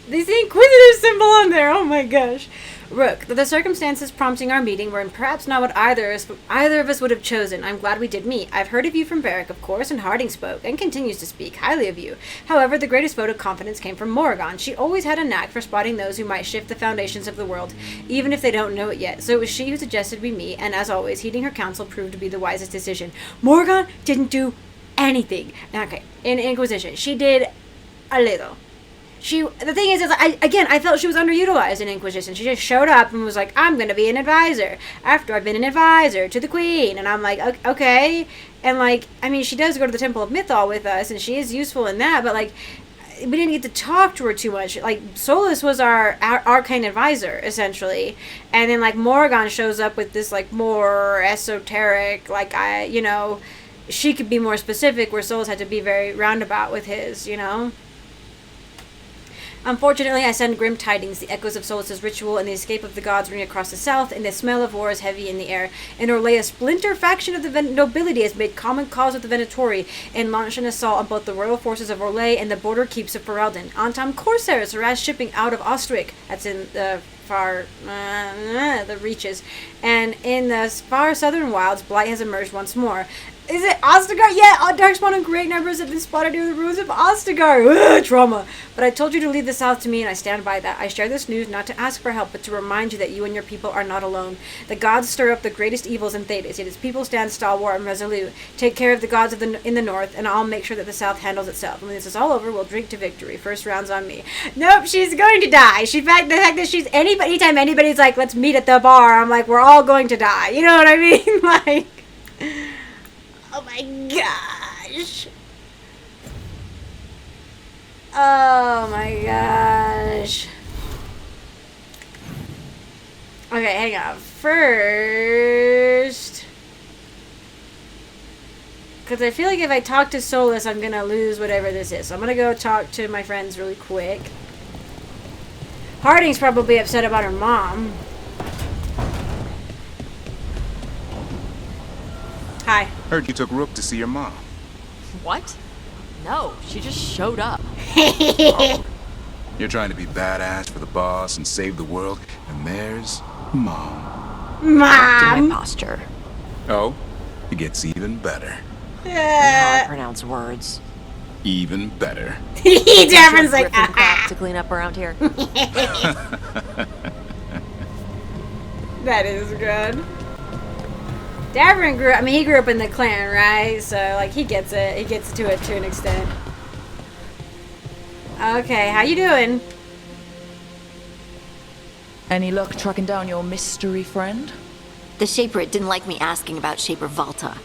There's the Inquisitor symbol on there. Oh my gosh. Rook, the circumstances prompting our meeting were perhaps not what either of us would have chosen. I'm glad we did meet. I've heard of you from Varric, of course, and Harding spoke, and continues to speak, highly of you. However, the greatest vote of confidence came from Morrigan. She always had a knack for spotting those who might shift the foundations of the world, even if they don't know it yet. So it was she who suggested we meet, and as always, heeding her counsel proved to be the wisest decision. Morrigan didn't do anything. Okay, in Inquisition, she did a little. The thing is I felt she was underutilized in Inquisition. She just showed up and was like, I'm going to be an advisor after I've been an advisor to the Queen. And I'm like, okay. And like, I mean, she does go to the Temple of Mythal with us, and she is useful in that, but like, we didn't get to talk to her too much. Like, Solus was our arcane advisor, essentially. And then like, Morrigan shows up with this like more esoteric, like, she could be more specific, where Solus had to be very roundabout with his, Unfortunately, I send grim tidings. The echoes of Solus's ritual and the escape of the gods ring across the south, and the smell of war is heavy in the air. In Orlais, a splinter faction of the nobility has made common cause with the Venatori and launched an assault on both the royal forces of Orlais and the border keeps of Ferelden. Antam corsairs harass shipping out of Ostwick. That's in the the reaches. And in the far southern wilds, blight has emerged once more. Is it Ostagar? Yeah, Darkspawn and great numbers have been spotted near the ruins of Ostagar. Ugh, trauma. But I told you to leave the south to me, and I stand by that. I share this news not to ask for help, but to remind you that you and your people are not alone. The gods stir up the greatest evils in Thedas, yet his people stand stalwart and resolute. Take care of the gods in the north, and I'll make sure that the south handles itself. And when this is all over, we'll drink to victory. First round's on me. Nope, she's going to die. The fact that she's anytime anybody's like, let's meet at the bar, I'm like, we're all going to die. You know what I mean? Like, oh my gosh. Oh my gosh. Okay, hang on. First, because I feel like if I talk to Solus, I'm going to lose whatever this is. So I'm going to go talk to my friends really quick. Harding's probably upset about her mom. Hi. Heard you took Rook to see your mom. What? No, she just showed up. You're trying to be badass for the boss and save the world, and there's Mom. My posture. Oh, it gets even better. How I pronounce words. Even better. Darren's like, crap to clean up around here. That is good. Davern he grew up in the clan, right? So, like, he gets it. He gets to it to an extent. Okay, how you doing? Any luck tracking down your mystery friend? The Shaperate didn't like me asking about Shaper Valta.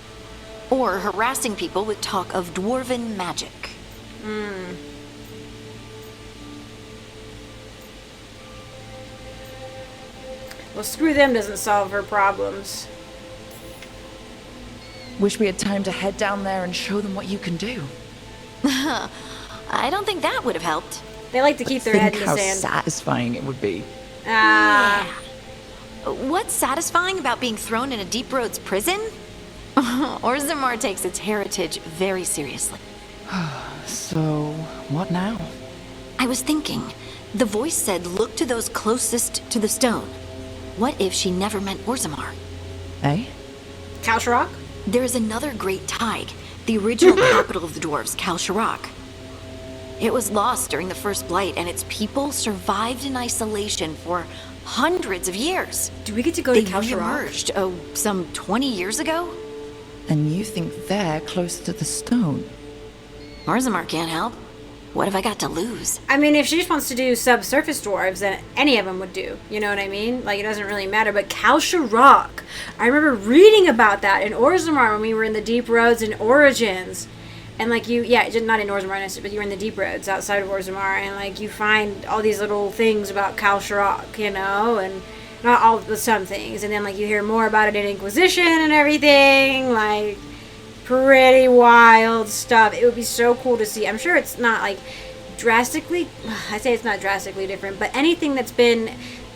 Or harassing people with talk of dwarven magic. Well, screw them doesn't solve her problems. Wish we had time to head down there and show them what you can do. I don't think that would have helped. They like to keep their head in the how sand. satisfying it would be. Yeah. What's satisfying about being thrown in a Deep Roads prison? Orzammar takes its heritage very seriously. So, what now? I was thinking, the voice said look to those closest to the stone. What if she never meant Orzammar? Eh? Kalsharok? There is another great Tig, the original capital of the dwarves, Kalsharok. It was lost during the First Blight, and its people survived in isolation for hundreds of years. Do we get to go to Kalsharok? They re-emerged, some 20 years ago? And you think they're close to the stone? Orzammar can't help. What have I got to lose? I mean, if she just wants to do subsurface dwarves, then any of them would do. You know what I mean? Like, it doesn't really matter. But Kalsharok, I remember reading about that in Orzammar when we were in the Deep Roads and Origins. And, like, not in Orzammar necessarily, but you were in the Deep Roads outside of Orzammar. And, like, you find all these little things about Kalsharok, you know? And not all, but some things. And then, like, you hear more about it in Inquisition and everything. Like, pretty wild stuff. It would be so cool to see. I'm sure it's not like drastically, I say it's not drastically different, but anything that's been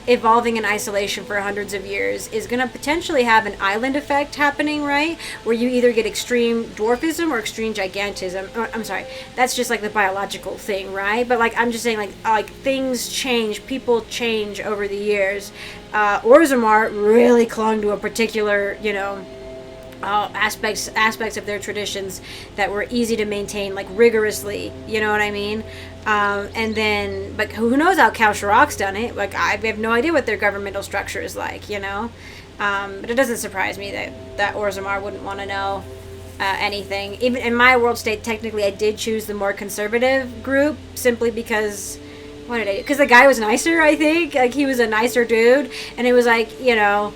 evolving in isolation for hundreds of years is going to potentially have an island effect happening, right? Where you either get extreme dwarfism or extreme gigantism. I'm sorry, that's just like the biological thing, right? But like, I'm just saying, like things change, people change over the years. Orzammar really clung to a particular, you know, aspects of their traditions that were easy to maintain, like rigorously, you know what I mean? And then, but who knows how Kalsharok's done it? Like, I have no idea what their governmental structure is like, you know? But it doesn't surprise me that Orzammar wouldn't want to know anything. Even in my world state, technically, I did choose the more conservative group simply because, what did I do? Because the guy was nicer, I think. Like, he was a nicer dude, and it was like, you know,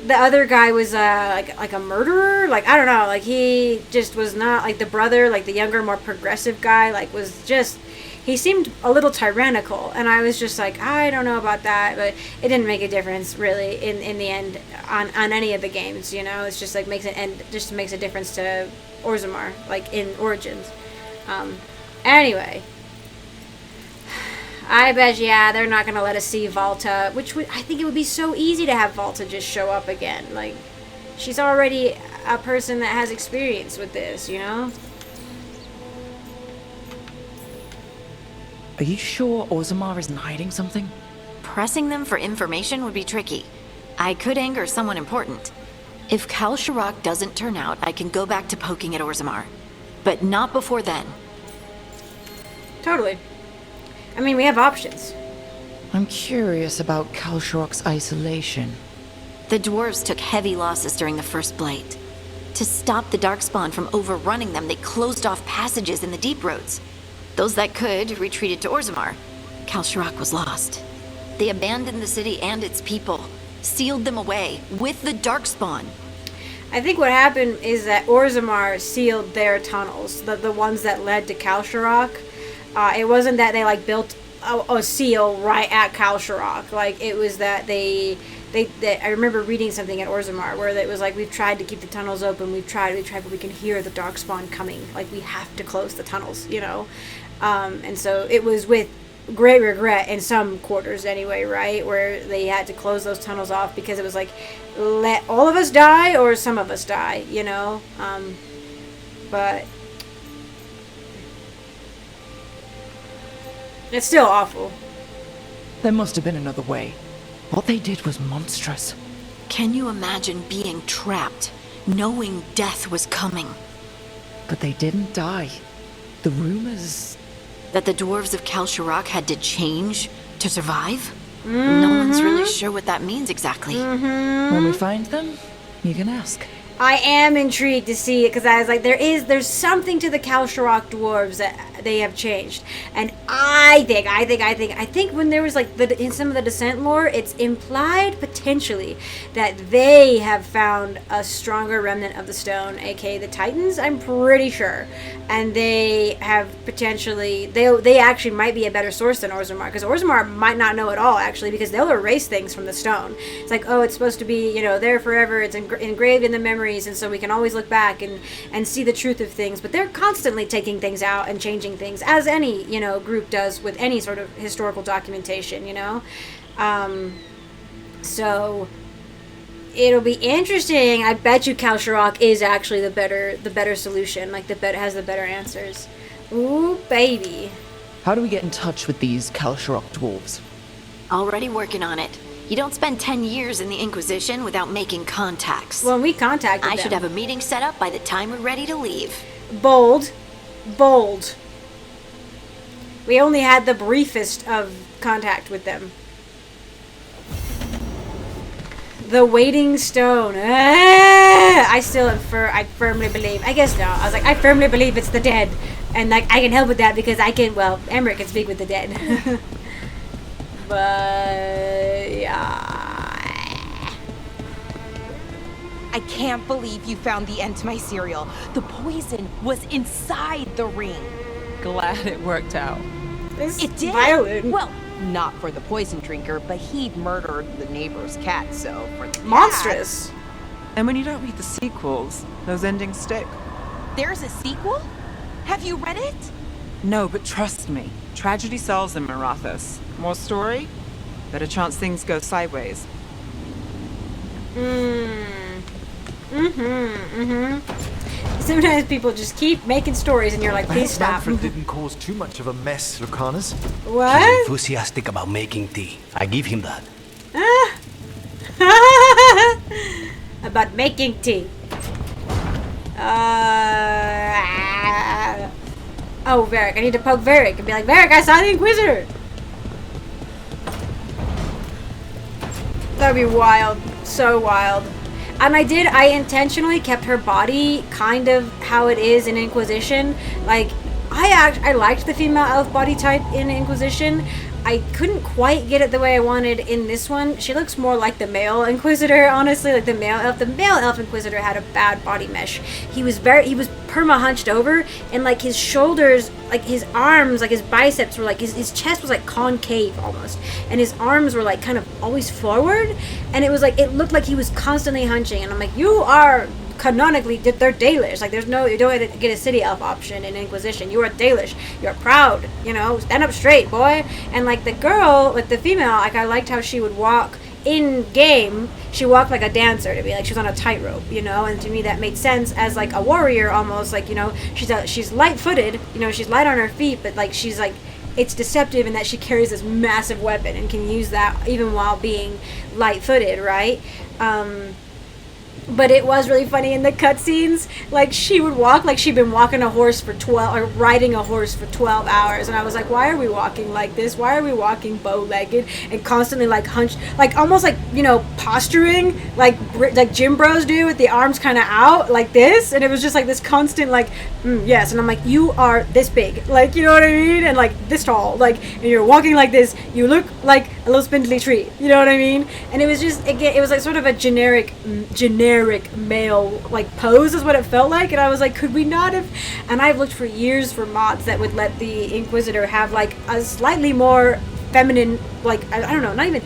the other guy was like a murderer. Like, I don't know. Like, he just was not like the brother, like the younger, more progressive guy. Like, was just, he seemed a little tyrannical, and I was just like, I don't know about that. But it didn't make a difference really in the end on any of the games. You know, it's just like makes a difference to Orzammar, like in Origins. Anyway. I bet, yeah, they're not going to let us see Volta, which I think it would be so easy to have Volta just show up again. Like, she's already a person that has experience with this, you know? Are you sure Orzammar isn't hiding something? Pressing them for information would be tricky. I could anger someone important. If Cal Sharrock doesn't turn out, I can go back to poking at Orzammar. But not before then. Totally. I mean, we have options. I'm curious about Cal Sharrock's isolation. The dwarves took heavy losses during the first blight. To stop the Darkspawn from overrunning them, they closed off passages in the deep roads. Those that could retreated to Orzammar. Cal Sharrock was lost. They abandoned the city and its people, sealed them away with the Darkspawn. I think what happened is that Orzammar sealed their tunnels, the ones that led to Cal Sharrock. It wasn't that they like built a seal right at Cal Sharrock. Like it was that they I remember reading something at Orzammar where it was like, we've tried to keep the tunnels open, we've tried, but we can hear the Darkspawn coming. Like we have to close the tunnels, you know. And so it was with great regret in some quarters anyway, right, where they had to close those tunnels off because it was like, let all of us die or some of us die, you know. But it's still awful. There must have been another way. What they did was monstrous. Can you imagine being trapped, knowing death was coming? But they didn't die. The rumors... That the dwarves of Cal Sharrock had to change to survive? No one's really sure what that means exactly. When we find them, you can ask. I am intrigued to see it because I was like, there's something to the Cal Sharrock dwarves that they have changed, and I think when there was like in some of the Descent lore, it's implied potentially that they have found a stronger remnant of the stone, aka the Titans. I'm pretty sure, and they have potentially they actually might be a better source than Orzammar, because Orzammar might not know at all actually, because they'll erase things from the stone. It's like, oh, it's supposed to be, you know, there forever. It's engraved in the memories, and so we can always look back and see the truth of things. But they're constantly taking things out and changing things, as any, you know, group does with any sort of historical documentation, you know. So it'll be interesting. I bet you Cal Sharrock is actually the better solution, like has the better answers. Ooh, baby. How do we get in touch with these Cal Sharrock dwarves? Already working on it. You don't spend 10 years in the Inquisition without making contacts. Well, we contacted them. I should have a meeting set up by the time we're ready to leave. Bold. We only had the briefest of contact with them. The Waiting Stone. I firmly believe. I guess no. I was like, I firmly believe it's the dead. And like, I can help with that because Emmerich can speak with the dead. But yeah. I can't believe you found the end to my cereal. The poison was inside the ring. Glad it worked out. It did. Violent. Well, not for the poison drinker, but he'd murdered the neighbor's cat, so for the monstrous. cat... And when you don't read the sequels, those endings stick. There's a sequel? Have you read it? No, but trust me. Tragedy sells in Marathas. More story, better chance things go sideways. Sometimes people just keep making stories and you're like, please stop. Manfred didn't cause too much of a mess, Lucanus. What? He's enthusiastic about making tea. I give him that. About making tea. Oh, Varric. I need to poke Varric and be like, Varric, I saw the Inquisitor! That would be wild. So wild. And I intentionally kept her body kind of how it is in Inquisition. Like, I liked the female elf body type in Inquisition. I couldn't quite get it the way I wanted in this one. She looks more like the male Inquisitor, honestly, like the male elf. The male elf Inquisitor had a bad body mesh. He was perma hunched over, and like his shoulders, like his arms, like his biceps were like, his chest was like concave almost, and his arms were like kind of always forward, and it was like, it looked like he was constantly hunching, and I'm like, you are canonically, they're Dalish. Like, there's no, you don't get a city elf option in Inquisition. You are Dalish. You're proud, you know, stand up straight, boy. And like the girl, like the female, like I liked how she would walk in game. She walked like a dancer, to be like she was on a tightrope, you know. And to me that made sense as like a warrior almost. Like, you know, she's light-footed, you know, she's light on her feet, but like she's like, it's deceptive in that she carries this massive weapon and can use that even while being light-footed, right? But it was really funny in the cutscenes. Like, she would walk like she'd been walking a horse for 12, or riding a horse for 12 hours. And I was like, why are we walking like this? Why are we walking bow-legged and constantly like hunched, like almost like, you know, posturing like gym bros do with the arms kind of out like this? And it was just like this constant like, yes. And I'm like, you are this big, like, you know what I mean? And like this tall, like, and you're walking like this. You look like a little spindly tree, you know what I mean? And it was just, again, it was like sort of a generic male like pose is what it felt like. And I was like, could we not have, and I've looked for years for mods that would let the Inquisitor have like a slightly more feminine, like I don't know, not even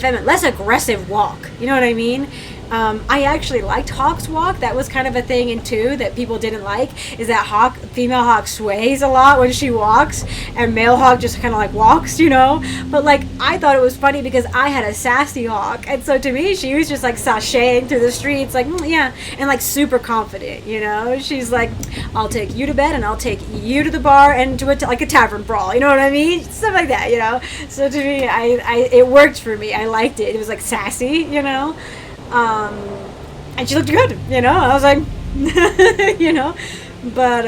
feminine, less aggressive walk, you know what I mean? I actually liked Hawk's walk. That was kind of a thing in 2 that people didn't like, is that female Hawk sways a lot when she walks, and male Hawk just kind of like walks, you know? But like, I thought it was funny because I had a sassy Hawk, and so to me, she was just like sashaying through the streets, like, yeah, and like super confident, you know? She's like, I'll take you to bed, and I'll take you to the bar, and to like a tavern brawl, you know what I mean? Stuff like that, you know? So to me, it worked for me. I liked it. It was like sassy, you know? And she looked good, you know. I was like, you know, but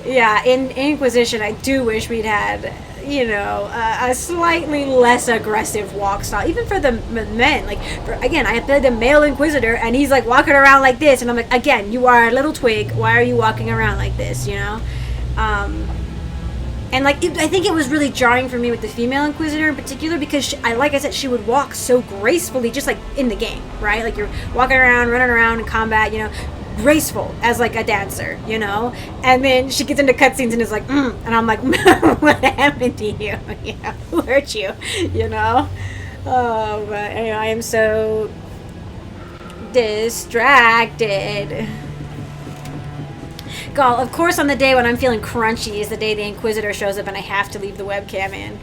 yeah, in Inquisition, I do wish we'd had, you know, a slightly less aggressive walk style, even for the men. Like, again, I played the male Inquisitor, and he's like walking around like this, and I'm like, again, you are a little twig. Why are you walking around like this, you know? And like, I think it was really jarring for me with the female Inquisitor in particular, because like I said, she would walk so gracefully, just like in the game, right? Like, you're walking around, running around in combat, you know, graceful as like a dancer, you know? And then she gets into cutscenes and is like, and I'm like, what happened to you? You know, who hurt you? You know? Oh, but anyway, I am so distracted. God, of course, on the day when I'm feeling crunchy is the day the Inquisitor shows up and I have to leave the webcam in.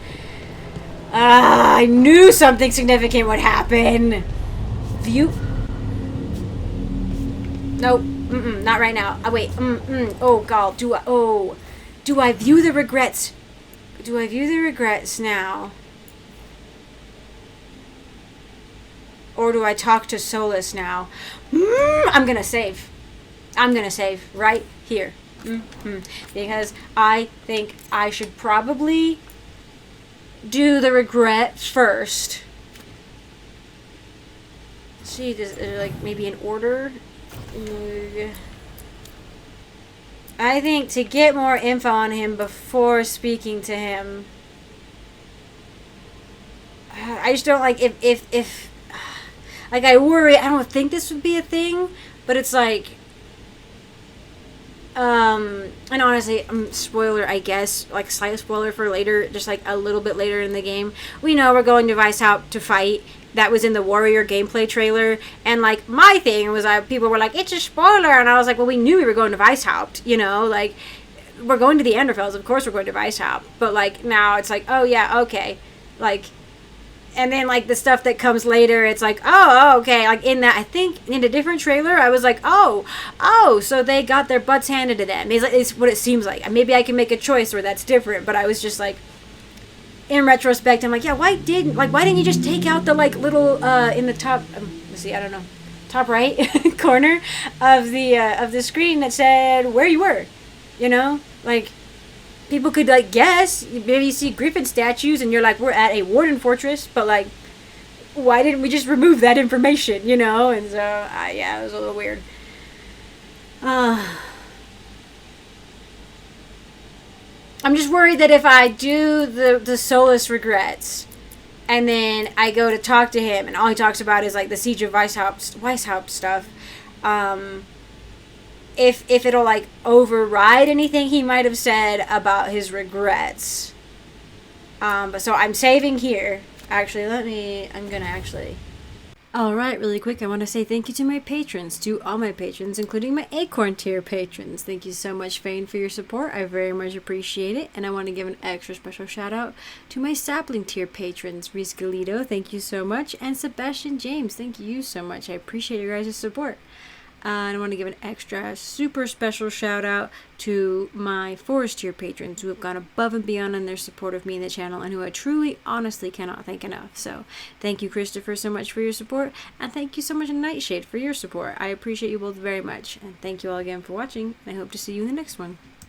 I knew something significant would happen. View. Nope. Not right now. Wait. Oh, God. Do I view the regrets? Do I view the regrets now? Or do I talk to Solus now? I'm gonna save. I'm gonna save right here. Because I think I should probably do the regret first. Let's see, like maybe in order. I think to get more info on him before speaking to him. I just don't like if like I worry. I don't think this would be a thing, but it's like. And honestly, spoiler, I guess, like slight spoiler for later, just like a little bit later in the game. We know we're going to Weishaupt to fight. That was in the Warrior gameplay trailer. And like my thing was, people were like, it's a spoiler. And I was like, well, we knew we were going to Weishaupt, you know, like we're going to the Enderfells. Of course we're going to Weishaupt. But like now it's like, oh yeah, okay. Like, and then like the stuff that comes later, it's like, oh, okay. Like in that, I think in a different trailer, I was like, oh, so they got their butts handed to them. It's what it seems like. Maybe I can make a choice where that's different. But I was just like, in retrospect, I'm like, yeah, why didn't you just take out the like little in the top? Let's see, I don't know, top right corner of the screen that said where you were, you know, like. People could, like, guess. Maybe you see griffin statues and you're like, we're at a warden fortress. But, like, why didn't we just remove that information, you know? And so, yeah, it was a little weird. I'm just worried that if I do the Solus regrets and then I go to talk to him and all he talks about is, like, the Siege of Weishaupt stuff, if it'll like override anything he might have said about his regrets. But so I'm saving here. Actually, I'm gonna actually Alright, really quick, I want to say thank you to my patrons, to all my patrons, including my Acorn tier patrons. Thank you so much, Fane, for your support. I very much appreciate it. And I want to give an extra special shout out to my Sapling tier patrons, Reese Galito, thank you so much, and Sebastian James, thank you so much. I appreciate your guys' support. And I want to give an extra super special shout out to my Forest tier patrons who have gone above and beyond in their support of me and the channel, and who I truly, honestly cannot thank enough. So thank you, Christopher, so much for your support, and thank you so much, Nightshade, for your support. I appreciate you both very much, and thank you all again for watching, and I hope to see you in the next one.